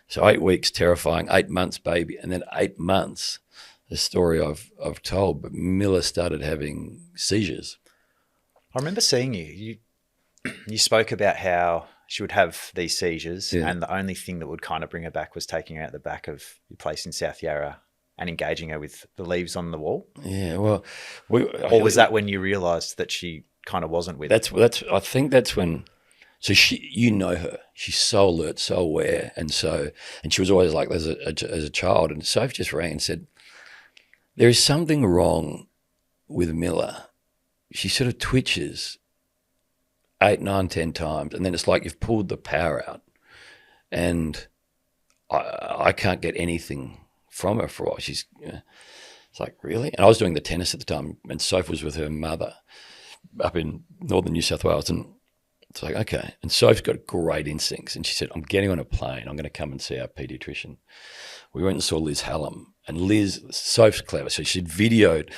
So 8 weeks, terrifying, 8 months, baby. And then 8 months, the story I've told, but Miller started having seizures. I remember seeing you spoke about how she would have these seizures, Yeah. and the only thing that would kind of bring her back was taking her out the back of your place in South Yarra and engaging her with the leaves on the wall. Yeah, well, Or was that when you realised that she kind of wasn't with it? that's I think that's when. So you know her. She's so alert, so aware, and she was always like as a child. And Soph just rang and said, "There is something wrong with Miller. She sort of twitches 8, 9, 10 times, and then it's like you've pulled the power out, and I can't get anything from her for a while." She's, it's like, really? And I was doing the tennis at the time, and Soph was with her mother up in northern New South Wales, and it's like, okay. And Soph's got great instincts, and she said, "I'm getting on a plane. I'm going to come and see our paediatrician." We went and saw Liz Hallam, and Soph's clever, so she'd videoed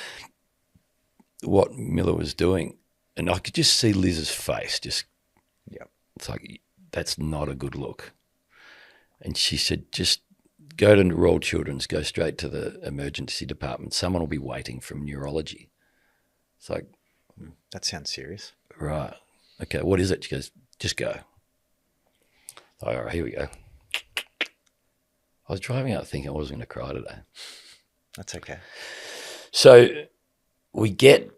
what Miller was doing, and I could just see Liz's face. It's like, that's not a good look. And she said, "Just go to Royal Children's, go straight to the emergency department. Someone will be waiting from neurology." It's like, That sounds serious. right. Okay, what is it? She goes, "Just go." All right, here we go. I was driving out thinking I wasn't going to cry today. That's okay. So we get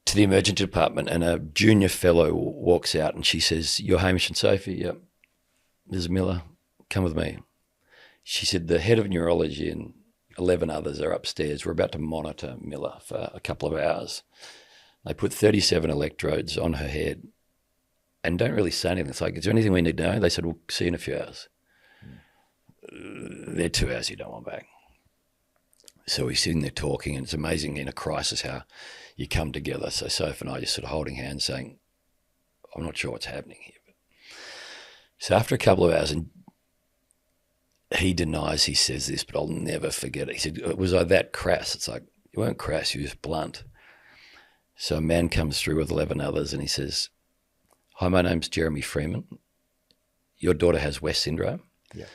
to the emergency department, and a junior fellow walks out, and she says, "You're Hamish and Sophie?" "Yep." "Ms. Miller, come with me." She said, "The head of neurology and 11 others are upstairs. We're about to monitor Miller for a couple of hours." They put 37 electrodes on her head and don't really say anything. It's like, "Is there anything we need to know?" They said, "We'll see you in a few hours." They're 2 hours you don't want back. So we're sitting there talking, and it's amazing in a crisis how you come together. So Soph and I just sort of holding hands saying, "I'm not sure what's happening here." So after a couple of hours, and he denies he says this, but I'll never forget it. He said, "Was I that crass?" It's like, you weren't crass, you was blunt. So a man comes through with 11 others, and he says, "Hi, my name's Jeremy Freeman. Your daughter has West syndrome. Yeah.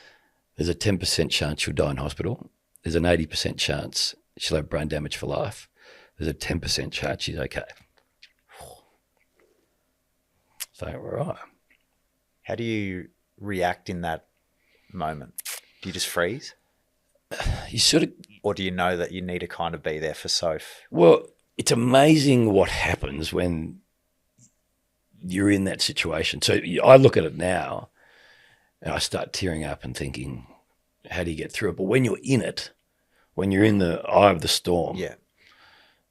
There's a 10% chance she'll die in hospital. There's an 80% chance she'll have brain damage for life. There's a 10% chance she's okay." So, all right. How do you react in that moment? Do you just freeze? You sort of, Or do you know that you need to kind of be there for Soph? well, it's amazing what happens when you're in that situation. So I look at it now and I start tearing up and thinking, how do you get through it? But when you're in it, when you're in the eye of the storm, Yeah.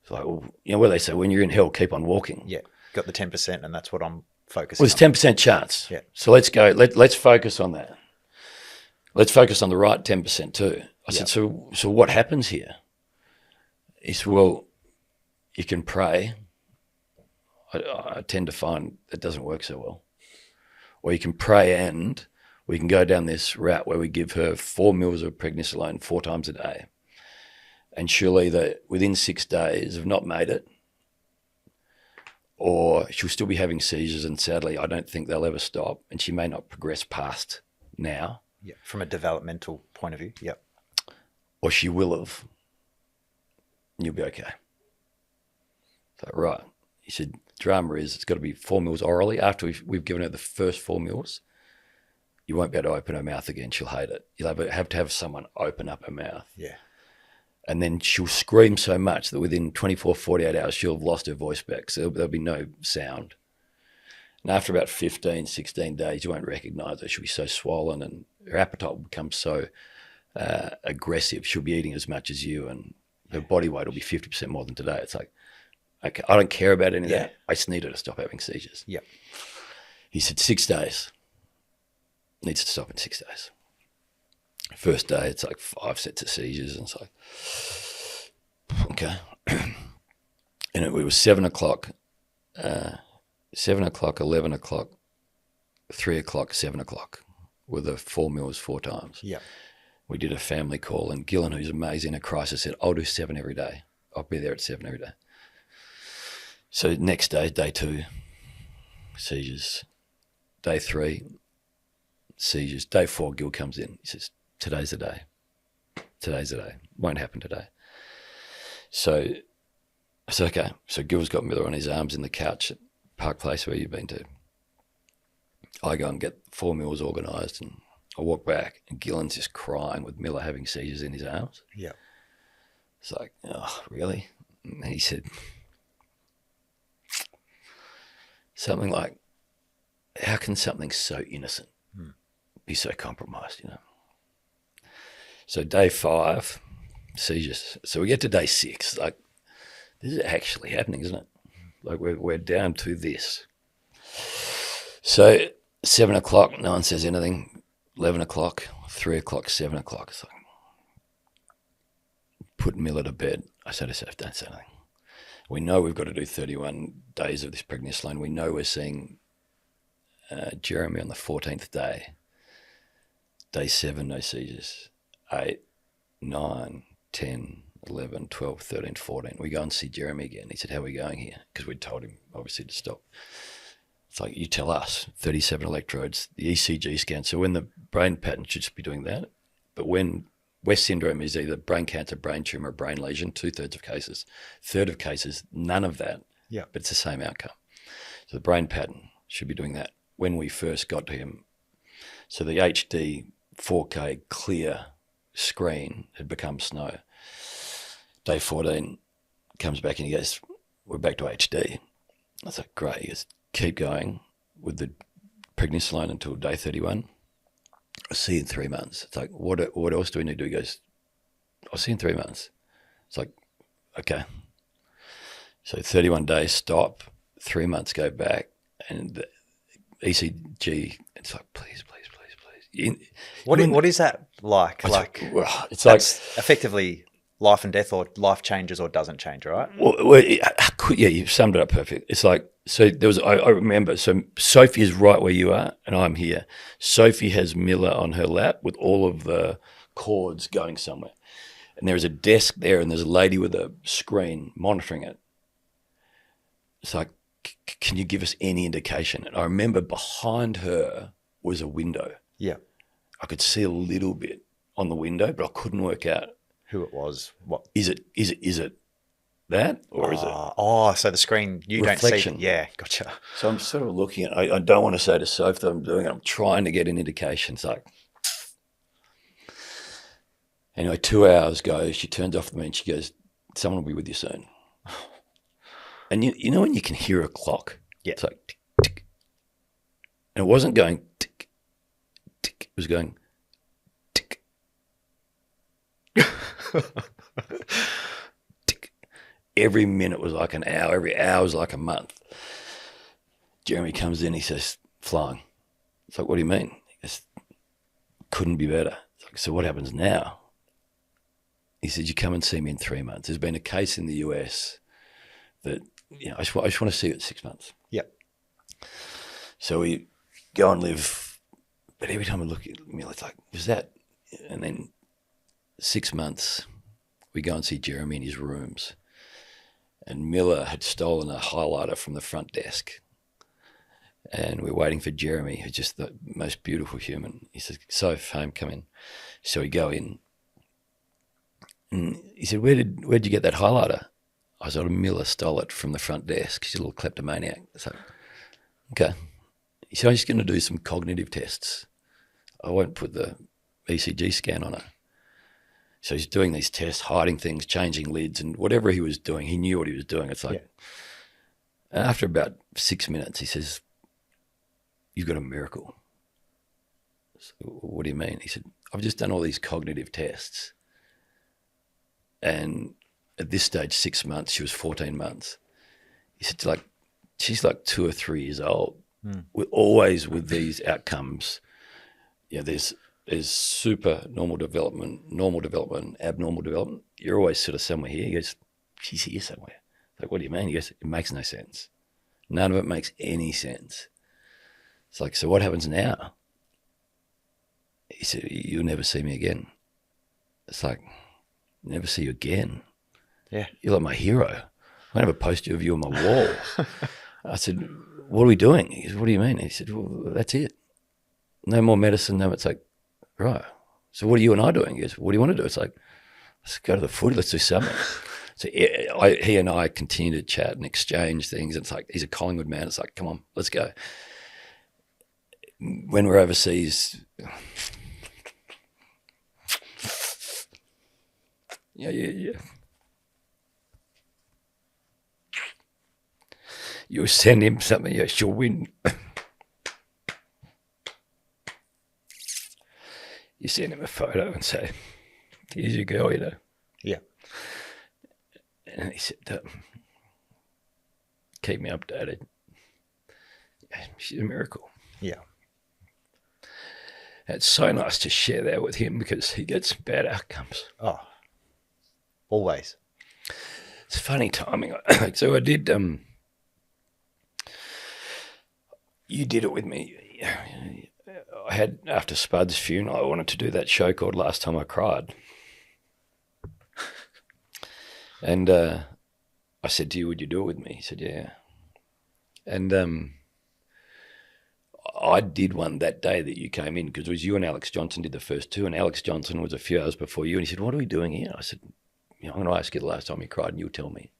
it's like, well, you know what they say, when you're in hell, keep on walking. Yeah. Got the 10%, and that's what I'm focusing Well, there's on. 10% chance. Yeah. So let's go. Let's focus on that. Let's focus on the right 10% too. I said, so what happens here? He said, well, you can pray. I tend to find it doesn't work so well. Or you can pray, and we can go down this route where we give her 4 mils of prednisolone 4 times a day. And she'll either, within 6 days, have not made it, or she'll still be having seizures, and sadly, I don't think they'll ever stop, and she may not progress past now. Yeah. From a developmental point of view. Yep. Or she will have, and you'll be okay. So, right. He said, drama is it's got to be 4 mils orally. After we've given her the first 4 mils, you won't be able to open her mouth again. She'll hate it. You'll have to have someone open up her mouth. Yeah. And then she'll scream so much that within 24, 48 hours, she'll have lost her voice back. So there'll be no sound. And after about 15, 16 days, you won't recognize her. She'll be so swollen, and her appetite will become so aggressive. She'll be eating as much as you, and her body weight will be 50% more than today. It's like, okay, I don't care about any of that. I just need her to stop having seizures. Yep. He said 6 days. Needs to stop in 6 days. First day, it's like 5 sets of seizures, and it's like, okay. And it was 7 o'clock, 7 o'clock, 11 o'clock, 3 o'clock, 7 o'clock, with the 4 mils 4 times. Yeah. We did a family call, and Gillen, who's amazing in a crisis, said, "I'll do 7 every day. I'll be there at 7 every day." So next day, day 2, seizures. Day 3, seizures. Day 4, Gil comes in. He says, today's the day. Today's the day. Won't happen today. So I said, okay. So Gil's got Miller on his arms in the couch at Park Place where you've been to. I go and get 4 meals organised, and I walk back and Gillen's just crying with Miller having seizures in his arms. Yeah. It's like, oh, really? And he said something like, how can something so innocent be so compromised, you know? So day 5, seizures. So we get to day 6, like, this is actually happening, isn't it? Like, we're down to this. So 7 o'clock, no one says anything. 11 o'clock, 3 o'clock, 7 o'clock. It's like, put Miller to bed. I said to myself, don't say anything. We know we've got to do 31 days of this prednisolone. We know we're seeing Jeremy on the 14th day. Day 7, no seizures. 8, 9, 10, 11, 12, 13, 14. We go and see Jeremy again. He said, how are we going here? Because we'd told him, obviously, to stop. It's like, you tell us, 37 electrodes, the ECG scan. So when the brain pattern should just be doing that. But when West syndrome is either brain cancer, brain tumour, brain lesion, 2/3 of cases. 1/3 of cases, none of that. Yeah. But it's the same outcome. So the brain pattern should be doing that when we first got to him. So the HD 4K clear screen had become snow. Day 14 comes back and he goes, we're back to HD. I was like, great. He goes, keep going with the prednisolone until day 31. I'll see you in 3 months. It's like, what else do we need to do? He goes, I'll see you in 3 months. It's like, okay. So 31 days stop, 3 months go back, and the ECG, it's like, please. What is that like? It's like effectively life and death, or life changes or doesn't change, right? Well, yeah, you've summed it up perfect. It's like, so there was, I remember, so Sophie is right where you are and I'm here. Sophie has Miller on her lap with all of the cords going somewhere. And there's a desk there and there's a lady with a screen monitoring it. It's like, can you give us any indication? And I remember behind her was a window. Yeah. I could see a little bit on the window, but I couldn't work out who it was. What is it that, or is it? Oh, so the screen, you reflection. Don't see. Yeah, gotcha. So I'm sort of looking at. I don't want to say to Soph that I'm doing it. I'm trying to get an indication. It's like, anyway, 2 hours go. She turns off the me and she goes, "Someone will be with you soon." And you know when you can hear a clock? Yeah. It's like tick, tick. And it wasn't going tick, tick. It was going tick. Tick. Every minute was like an hour. Every hour was like a month. Jeremy comes in. He says, "Flying." It's like, "What do you mean?" He goes, "Couldn't be better." It's like, "So what happens now?" He said, "You come and see me in 3 months." There's been a case in the US that, I just want to see you at 6 months. Yep. So we go and live, but every time I look at Miller, it's like, was that? And then 6 months, we go and see Jeremy in his rooms, and Miller had stolen a highlighter from the front desk, and we're waiting for Jeremy, who's just the most beautiful human. He says, "Soph, home, come in." So we go in, and he said, "Where'd you get that highlighter?" I said, "Miller stole it from the front desk. She's a little kleptomaniac." So, okay. He said, "I'm just going to do some cognitive tests. I won't put the ECG scan on her." So he's doing these tests, hiding things, changing lids, and whatever he was doing, he knew what he was doing. It's like, And after about 6 minutes, he says, "You've got a miracle." So, "What do you mean?" He said, "I've just done all these cognitive tests. And at this stage, 6 months, she was 14 months. He said, she's like 2 or 3 years old. We're always with these outcomes. There's super normal development, abnormal development. You're always sort of somewhere here." He goes, "She's here somewhere." Like, "What do you mean?" He goes, "It makes no sense. None of it makes any sense." It's like, "So what happens now?" He said, "You'll never see me again." It's like, "Never see you again?" Yeah. "You're like my hero. I'm going to have a poster of you on my wall." I said, "What are we doing?" He said, "What do you mean?" He said, "Well, that's it. no more medicine. No, it's like, right. So what are you and I doing? He goes, what do you want to do? It's like, let's go to the footy. Let's do something. So he and I continue to chat and exchange things. It's like, he's a Collingwood man. It's like, come on, let's go. When we're overseas, yeah. You send him something, yeah, she'll win. You send him a photo and say, here's your girl, you know. Yeah. And he said, keep me updated. She's a miracle. Yeah. It's so nice to share that with him because he gets bad outcomes. Oh, always. It's funny timing. So I did, you did it with me. I had, after Spud's funeral, I wanted to do that show called Last Time I Cried. And I said to you, would you do it with me? He said, yeah. And I did one that day that you came in because it was you and Alex Johnson did the first two, and Alex Johnson was a few hours before you. And he said, what are we doing here? I said, I'm going to ask you the last time you cried and you'll tell me.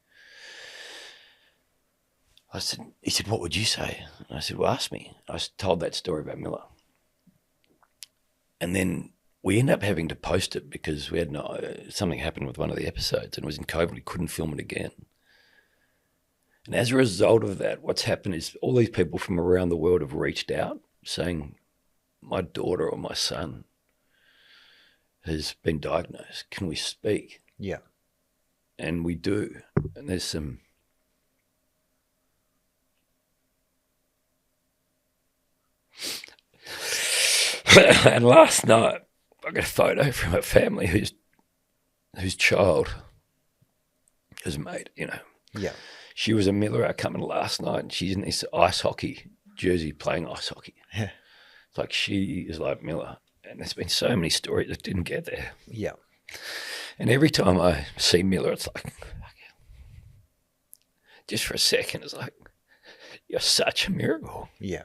He said, what would you say? And I said, well, ask me. I told that story about Miller. And then we ended up having to post it because we had something happened with one of the episodes and it was in COVID. We couldn't film it again. And as a result of that, what's happened is all these people from around the world have reached out saying, my daughter or my son has been diagnosed. Can we speak? Yeah. And we do. And there's some... And last night, I got a photo from a family whose child has made, you know. Yeah. She was a Miller outcome last night, and she's in this ice hockey jersey playing ice hockey. Yeah. It's like she is like Miller. And there's been so many stories that didn't get there. Yeah. And every time I see Miller, it's like, just for a second, it's like, you're such a miracle. Yeah.